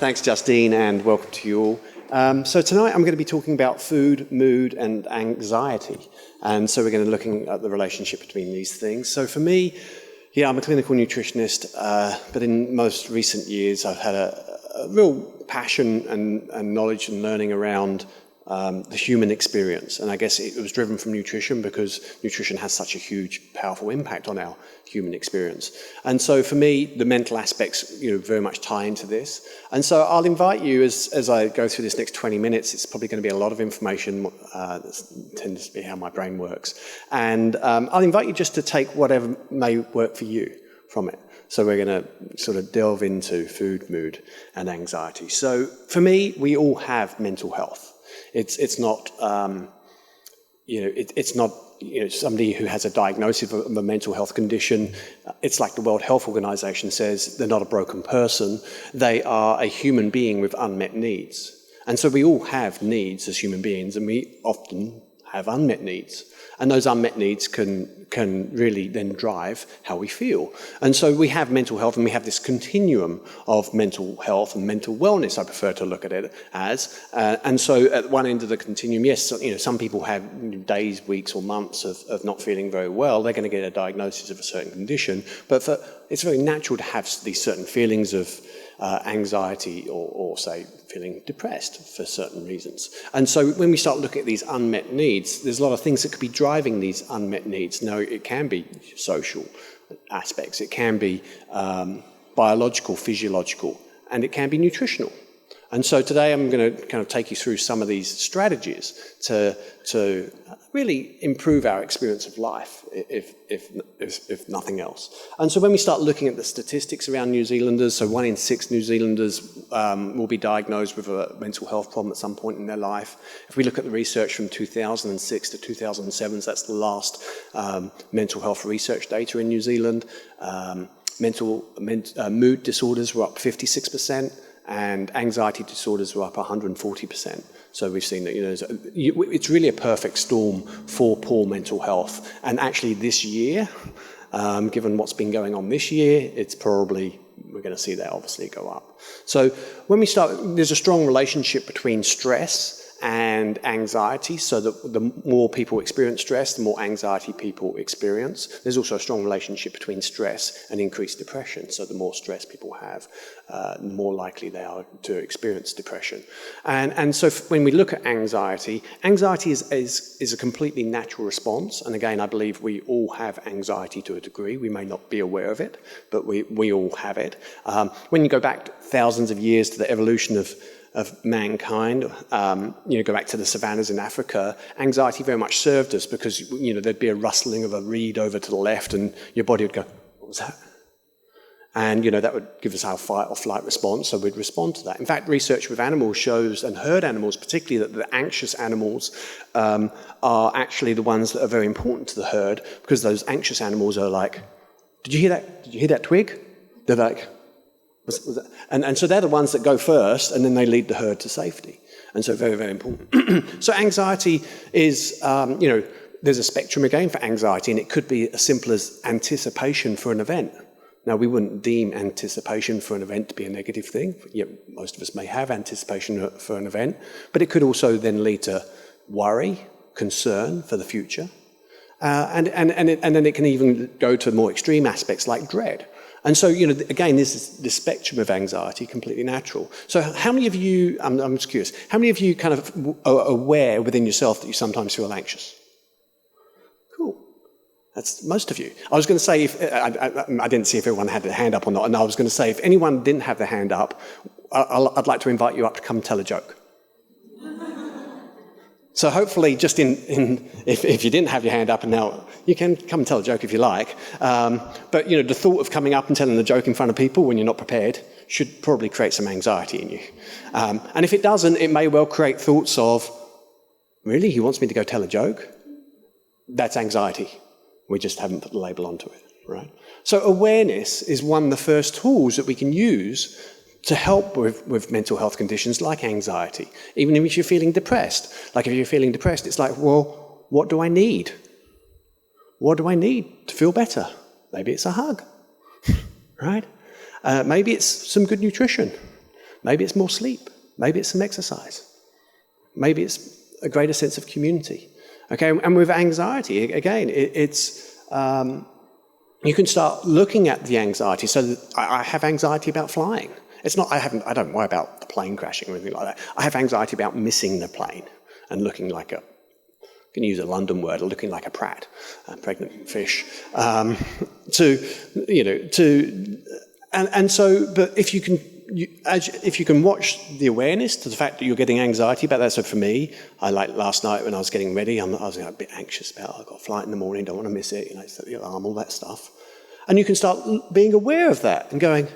Thanks, Justine, and welcome to you all. So tonight I'm going to be talking about food, mood, and anxiety. And so we're going to be looking at the relationship between these things. So for me, I'm a clinical nutritionist, but in most recent years I've had a real passion and knowledge and learning around the human experience. And I guess it was driven from nutrition because nutrition has such a huge, powerful impact on our human experience. And so for me, the mental aspects, very much tie into this. And so I'll invite you, as I go through this next 20 minutes, it's probably going to be a lot of information, that tends to be how my brain works. And I'll invite you just to take whatever may work for you from it. So we're going to sort of delve into food, mood, and anxiety. So for me, we all have mental health. It's not, it's not somebody who has a diagnosis of a mental health condition. It's like the World Health Organization says, they're not a broken person. They are a human being with unmet needs. And so we all have needs as human beings, and we often have unmet needs. And those unmet needs can really then drive how we feel. And so we have mental health, and we have this continuum of mental health and mental wellness, I prefer to look at it as. And so at one end of the continuum, yes, some people have days, weeks, or months of not feeling very well. They're going to get a diagnosis of a certain condition. But it's very natural to have these certain feelings of anxiety or say feeling depressed for certain reasons. And so when we start looking at these unmet needs, there's a lot of things that could be driving these unmet needs. Now, it can be social aspects, it can be biological, physiological, and it can be nutritional. And so today I'm going to kind of take you through some of these strategies to really improve our experience of life, if nothing else. And so when we start looking at the statistics around New Zealanders, so 1 in 6 New Zealanders will be diagnosed with a mental health problem at some point in their life. If we look at the research from 2006 to 2007, so that's the last mental health research data in New Zealand, mood disorders were up 56%, and anxiety disorders were up 140%. So we've seen that it's really a perfect storm for poor mental health. And actually this year, given what's been going on this year, we're going to see that obviously go up. So when we start, there's a strong relationship between stress and anxiety, so that the more people experience stress, the more anxiety people experience. There's also a strong relationship between stress and increased depression, so the more stress people have, the more likely they are to experience depression. And so when we look at anxiety is a completely natural response, and again, I believe we all have anxiety to a degree. We may not be aware of it, but we all have it. When you go back thousands of years to the evolution of mankind, go back to the savannas in Africa, anxiety very much served us because, there'd be a rustling of a reed over to the left and your body would go, what was that? And, that would give us our fight or flight response, so we'd respond to that. In fact, research with animals shows, and herd animals particularly, that the anxious animals are actually the ones that are very important to the herd, because those anxious animals are like, did you hear that? Did you hear that twig? They're like, and so they're the ones that go first, and then they lead the herd to safety. And so very, very important. So anxiety is, there's a spectrum again for anxiety, and it could be as simple as anticipation for an event. Now, we wouldn't deem anticipation for an event to be a negative thing. Yet most of us may have anticipation for an event, but it could also then lead to worry, concern for the future. And then it can even go to more extreme aspects like dread. And so, again, this is the spectrum of anxiety, completely natural. So how many of you, I'm just curious, how many of you kind of are aware within yourself that you sometimes feel anxious? Cool. That's most of you. I was going to say, I didn't see if everyone had their hand up or not, and I was going to say, if anyone didn't have their hand up, I'd like to invite you up to come tell a joke. So hopefully, just if you didn't have your hand up, and now you can come and tell a joke if you like, but the thought of coming up and telling the joke in front of people when you're not prepared should probably create some anxiety in you. And if it doesn't, it may well create thoughts of, really, he wants me to go tell a joke? That's anxiety. We just haven't put the label onto it, right? So awareness is one of the first tools that we can use to help with mental health conditions like anxiety, even if you're feeling depressed. Like if you're feeling depressed, it's like, well, what do I need? What do I need to feel better? Maybe it's a hug, right? Maybe it's some good nutrition. Maybe it's more sleep. Maybe it's some exercise. Maybe it's a greater sense of community. Okay, and with anxiety, again, you can start looking at the anxiety. So that I have anxiety about flying. It's not, I don't worry about the plane crashing or anything like that. I have anxiety about missing the plane and looking like I can use a London word, looking like a prat, a pregnant fish. But if you can watch the awareness to the fact that you're getting anxiety about that. So for me, last night when I was getting ready, I was a bit anxious about, I've got a flight in the morning, don't want to miss it, set the alarm, all that stuff. And you can start being aware of that and going,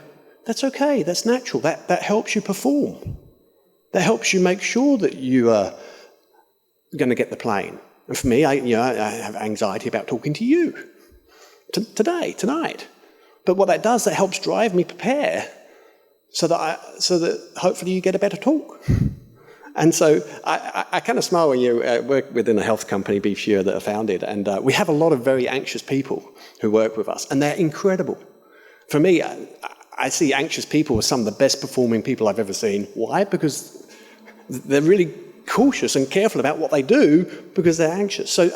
that's okay, that's natural, that helps you perform. That helps you make sure that you are going to get the plane. And for me, I have anxiety about talking to you tonight. But what that does, that helps drive me prepare so that hopefully you get a better talk. And so I kind of smile when you work within a health company, BePure, that are founded, and we have a lot of very anxious people who work with us, and they're incredible. For me, I see anxious people as some of the best performing people I've ever seen. Why? Because they're really cautious and careful about what they do because they're anxious. So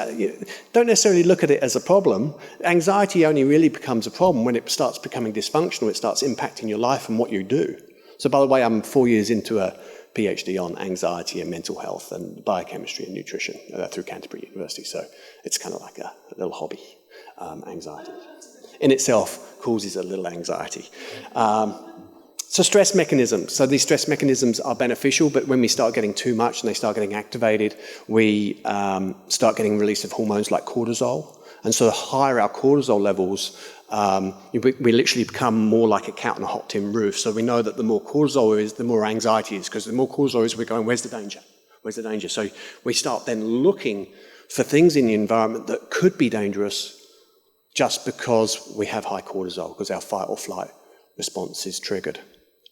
don't necessarily look at it as a problem. Anxiety only really becomes a problem when it starts becoming dysfunctional, it starts impacting your life and what you do. So by the way, I'm 4 years into a PhD on anxiety and mental health and biochemistry and nutrition through Canterbury University. So it's kind of like a little hobby, anxiety. In itself causes a little anxiety. So stress mechanisms. So these stress mechanisms are beneficial, but when we start getting too much and they start getting activated, we start getting release of hormones like cortisol. And so the higher our cortisol levels, we literally become more like a cat on a hot tin roof. So we know that the more cortisol is, the more anxiety is, because the more cortisol is, we're going, where's the danger? Where's the danger? So we start then looking for things in the environment that could be dangerous just because we have high cortisol, because our fight or flight response is triggered.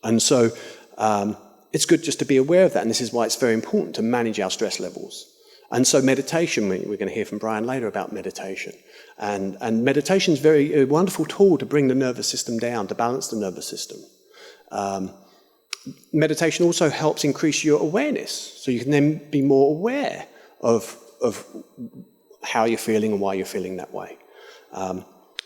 And so it's good just to be aware of that, and this is why it's very important to manage our stress levels. And so meditation, we're going to hear from Brian later about meditation. And meditation is a wonderful tool to bring the nervous system down, to balance the nervous system. Meditation also helps increase your awareness, so you can then be more aware of how you're feeling and why you're feeling that way.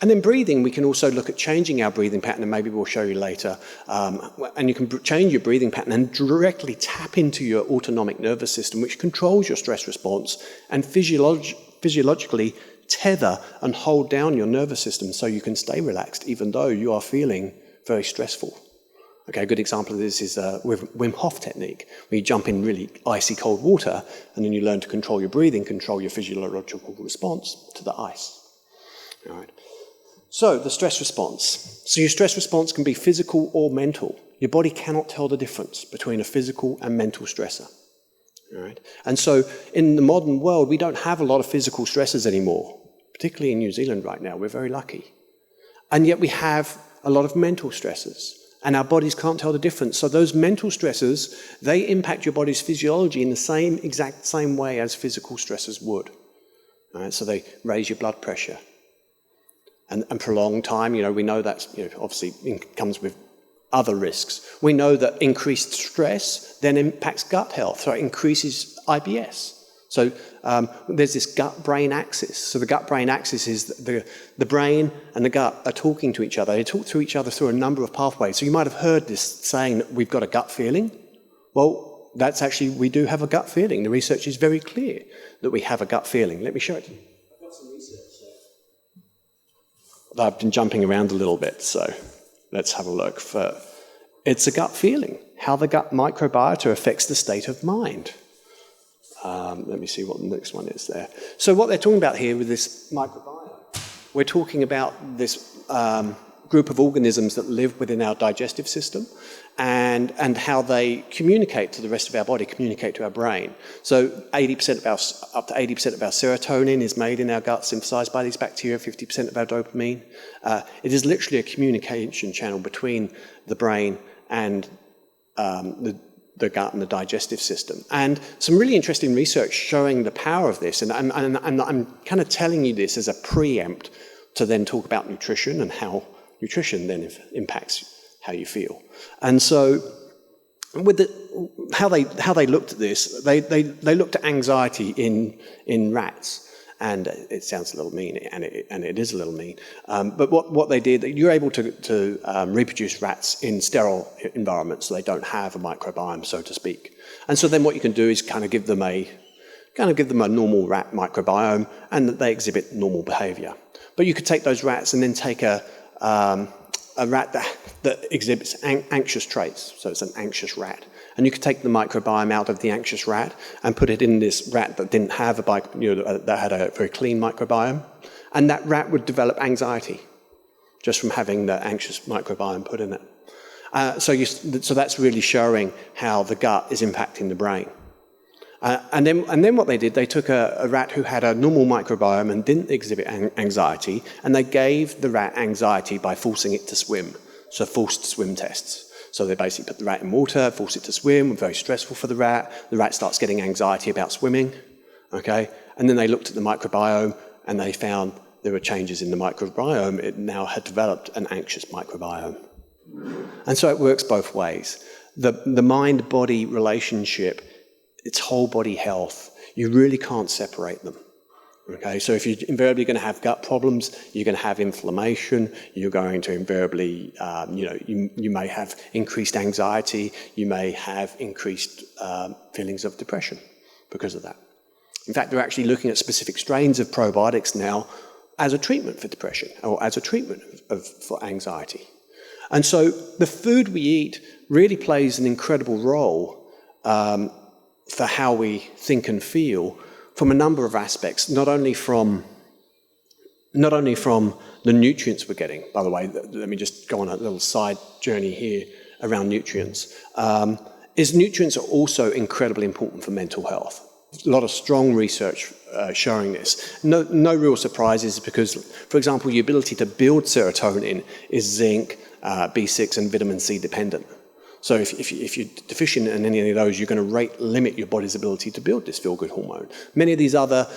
And then breathing, we can also look at changing our breathing pattern, and maybe we'll show you later. And you can change your breathing pattern and directly tap into your autonomic nervous system, which controls your stress response, and physiologically tether and hold down your nervous system so you can stay relaxed even though you are feeling very stressful. Okay, a good example of this is with Wim Hof technique, where you jump in really icy cold water and then you learn to control your breathing, control your physiological response to the ice. All right. So, the stress response. So your stress response can be physical or mental. Your body cannot tell the difference between a physical and mental stressor. All right? And so in the modern world, we don't have a lot of physical stressors anymore, particularly in New Zealand right now. We're very lucky. And yet we have a lot of mental stressors, and our bodies can't tell the difference. So those mental stressors, they impact your body's physiology in the exact same way as physical stressors would. All right? So they raise your blood pressure. And prolonged time, we know that's obviously comes with other risks. We know that increased stress then impacts gut health, so it increases IBS. So there's this gut-brain axis. So the gut-brain axis is the brain and the gut are talking to each other. They talk to each other through a number of pathways. So you might have heard this saying that we've got a gut feeling. Well, that's actually, we do have a gut feeling. The research is very clear that we have a gut feeling. Let me show it to you. I've got some research. I've been jumping around a little bit, so let's have a look. It's a gut feeling, how the gut microbiota affects the state of mind. Let me see what the next one is there. So what they're talking about here with this microbiome, we're talking about this group of organisms that live within our digestive system and how they communicate to the rest of our body, communicate to our brain. So up to 80% of our serotonin is made in our gut, synthesized by these bacteria, 50% of our dopamine. It is literally a communication channel between the brain and the gut and the digestive system. And some really interesting research showing the power of this. And I'm kind of telling you this as a preempt to then talk about nutrition and how nutrition then impacts how you feel. And so with how they looked at this, they looked at anxiety in rats. And it sounds a little mean, and it is a little mean. But what they did, you're able to reproduce rats in sterile environments, so they don't have a microbiome, so to speak. And so then what you can do is kind of give them a normal rat microbiome, and that they exhibit normal behaviour. But you could take those rats and then take a rat that exhibits anxious traits, so it's an anxious rat. And you could take the microbiome out of the anxious rat and put it in this rat that didn't have that had a very clean microbiome, and that rat would develop anxiety just from having the anxious microbiome put in it. So that's really showing how the gut is impacting the brain. And then what they did, they took a rat who had a normal microbiome and didn't exhibit anxiety, and they gave the rat anxiety by forcing it to swim, so forced swim tests. So they basically put the rat in water, force it to swim, very stressful for the rat. The rat starts getting anxiety about swimming, okay? And then they looked at the microbiome and they found there were changes in the microbiome. It now had developed an anxious microbiome. And so it works both ways. The mind-body relationship, it's whole body health. You really can't separate them. Okay, so if you're invariably going to have gut problems, you're going to have inflammation, you're going to invariably, you may have increased anxiety, you may have increased feelings of depression because of that. In fact, they're actually looking at specific strains of probiotics now as a treatment for depression or as a treatment for anxiety. And so the food we eat really plays an incredible role for how we think and feel, from a number of aspects, not only from the nutrients we're getting. By the way, let me just go on a little side journey here around nutrients. Nutrients are also incredibly important for mental health. A lot of strong research showing this. No real surprises because, for example, your ability to build serotonin is zinc, B6 and vitamin C dependent. So if you're deficient in any of those, you're going to limit your body's ability to build this feel-good hormone. Many of these other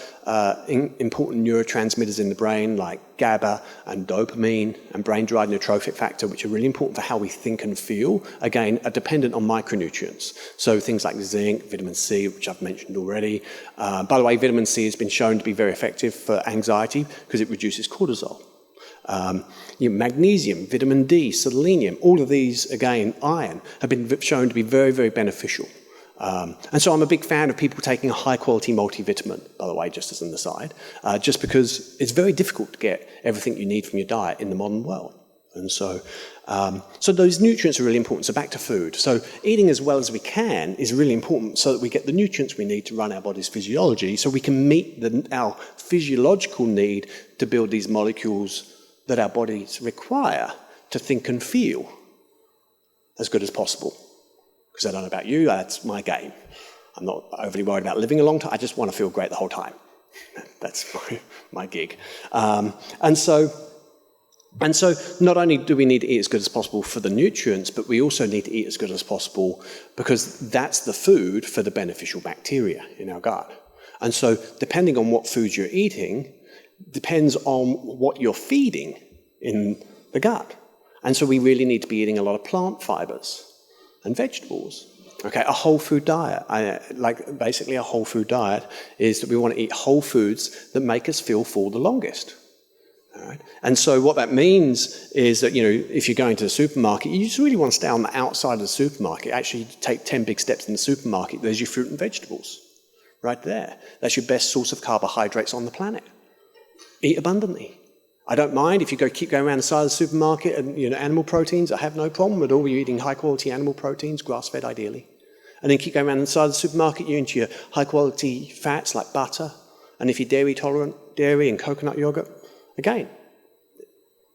important neurotransmitters in the brain, like GABA and dopamine and brain-derived neurotrophic factor, which are really important for how we think and feel, again, are dependent on micronutrients. So things like zinc, vitamin C, which I've mentioned already. By the way, vitamin C has been shown to be very effective for anxiety because it reduces cortisol. Magnesium, vitamin D, selenium, all of these, again, iron, have been shown to be very, very beneficial. And so I'm a big fan of people taking a high-quality multivitamin, by the way, just as an aside, just because it's very difficult to get everything you need from your diet in the modern world. And so those nutrients are really important. So back to food. So eating as well as we can is really important so that we get the nutrients we need to run our body's physiology, so we can meet our physiological need to build these molecules that our bodies require to think and feel as good as possible. Because I don't know about you, that's my game. I'm not overly worried about living a long time. I just want to feel great the whole time. That's my gig. And so not only do we need to eat as good as possible for the nutrients, but we also need to eat as good as possible because that's the food for the beneficial bacteria in our gut. And so depending on what foods you're eating, depends on what you're feeding in the gut. And so we really need to be eating a lot of plant fibers and vegetables. Okay, a whole food diet. Basically a whole food diet is that we want to eat whole foods that make us feel full the longest. All right? And so what that means is that, if you're going to the supermarket, you just really want to stay on the outside of the supermarket. Actually, take 10 big steps in the supermarket. There's your fruit and vegetables right there. That's your best source of carbohydrates on the planet. Eat abundantly. I don't mind if you keep going around the side of the supermarket and animal proteins. I have no problem at all. You're eating high quality animal proteins, grass-fed ideally. And then keep going around the side of the supermarket, you're into your high quality fats like butter. And if you're dairy tolerant, dairy and coconut yogurt, again,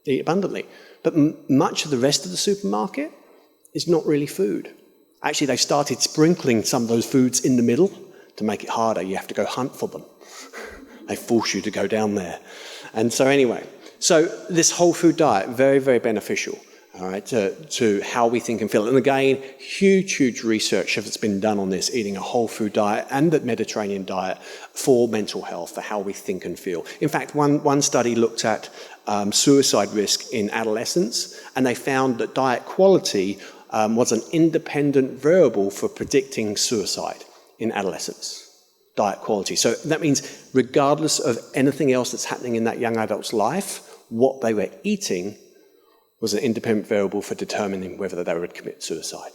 eat abundantly. But much of the rest of the supermarket is not really food. Actually, they started sprinkling some of those foods in the middle to make it harder. You have to go hunt for them. They force you to go down there. And so anyway, this whole food diet, very, very beneficial, all right, to how we think and feel. And again, huge research has been done on this, eating a whole food diet and the Mediterranean diet for mental health, for how we think and feel. In fact, one study looked at suicide risk in adolescents, and they found that diet quality was an independent variable for predicting suicide in adolescence, diet quality. So that means regardless of anything else that's happening in that young adult's life, what they were eating was an independent variable for determining whether they would commit suicide.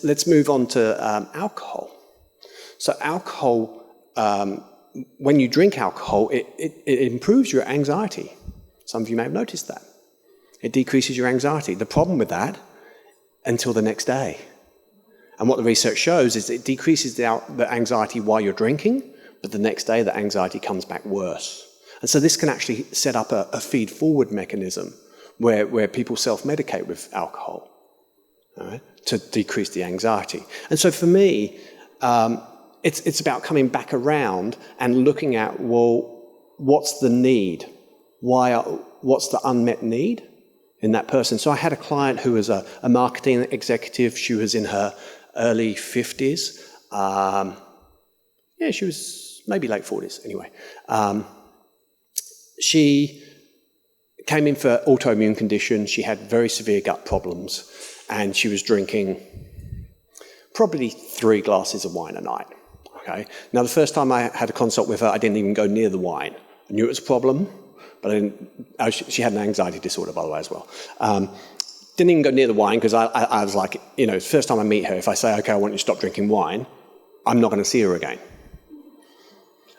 Let's move on to alcohol. So alcohol, when you drink alcohol, it improves your anxiety. Some of you may have noticed that. It decreases your anxiety. The problem with that, until the next day. And what the research shows is it decreases the anxiety while you're drinking, but the next day the anxiety comes back worse. And so this can actually set up a feed-forward mechanism where people self-medicate with alcohol, right, to decrease the anxiety. And so for me, it's about coming back around and looking at, well, what's the need? What's the unmet need in that person? So I had a client who was a marketing executive. She was in her early 50s. She was maybe late 40s anyway. She came in for autoimmune condition. She had very severe gut problems, and she was drinking probably 3 glasses of wine a night. Okay. Now, the first time I had a consult with her, I didn't even go near the wine. I knew it was a problem, but she had an anxiety disorder, by the way, as well. Didn't even go near the wine because I was like, first time I meet her, if I say, okay, I want you to stop drinking wine, I'm not going to see her again.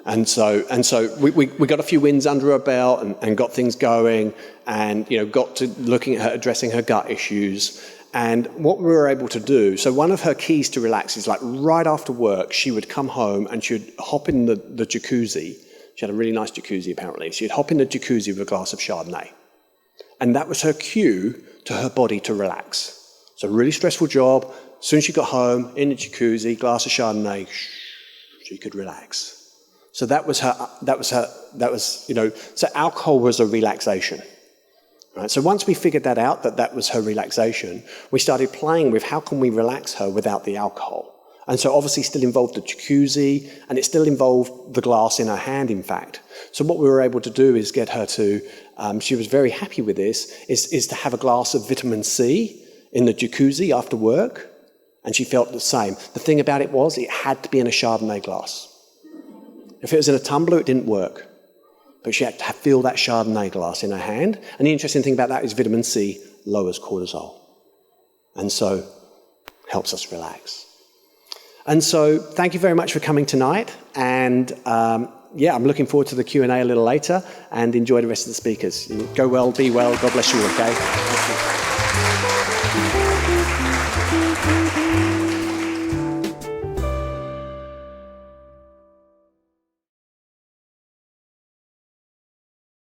And so we got a few wins under her belt and got things going, and got to looking at her, addressing her gut issues. And what we were able to do, so one of her keys to relax is like right after work, she would come home and she would hop in the jacuzzi. She had a really nice jacuzzi, apparently. She'd hop in the jacuzzi with a glass of Chardonnay. And that was her cue to her body to relax. So really stressful job. As soon as she got home, in the jacuzzi, glass of Chardonnay, she could relax. So so alcohol was a relaxation. Right? So once we figured that out, that was her relaxation, we started playing with how can we relax her without the alcohol. And so obviously still involved the jacuzzi, and it still involved the glass in her hand, in fact. So what we were able to do is get her to, she was very happy with this, is to have a glass of vitamin C in the jacuzzi after work, and she felt the same. The thing about it was it had to be in a Chardonnay glass. If it was in a tumbler, it didn't work. But she had to feel that Chardonnay glass in her hand. And the interesting thing about that is vitamin C lowers cortisol. And so helps us relax. And so thank you very much for coming tonight. And I'm looking forward to the Q&A a little later, and enjoy the rest of the speakers. Go well, be well. God bless you all, okay? Thank you.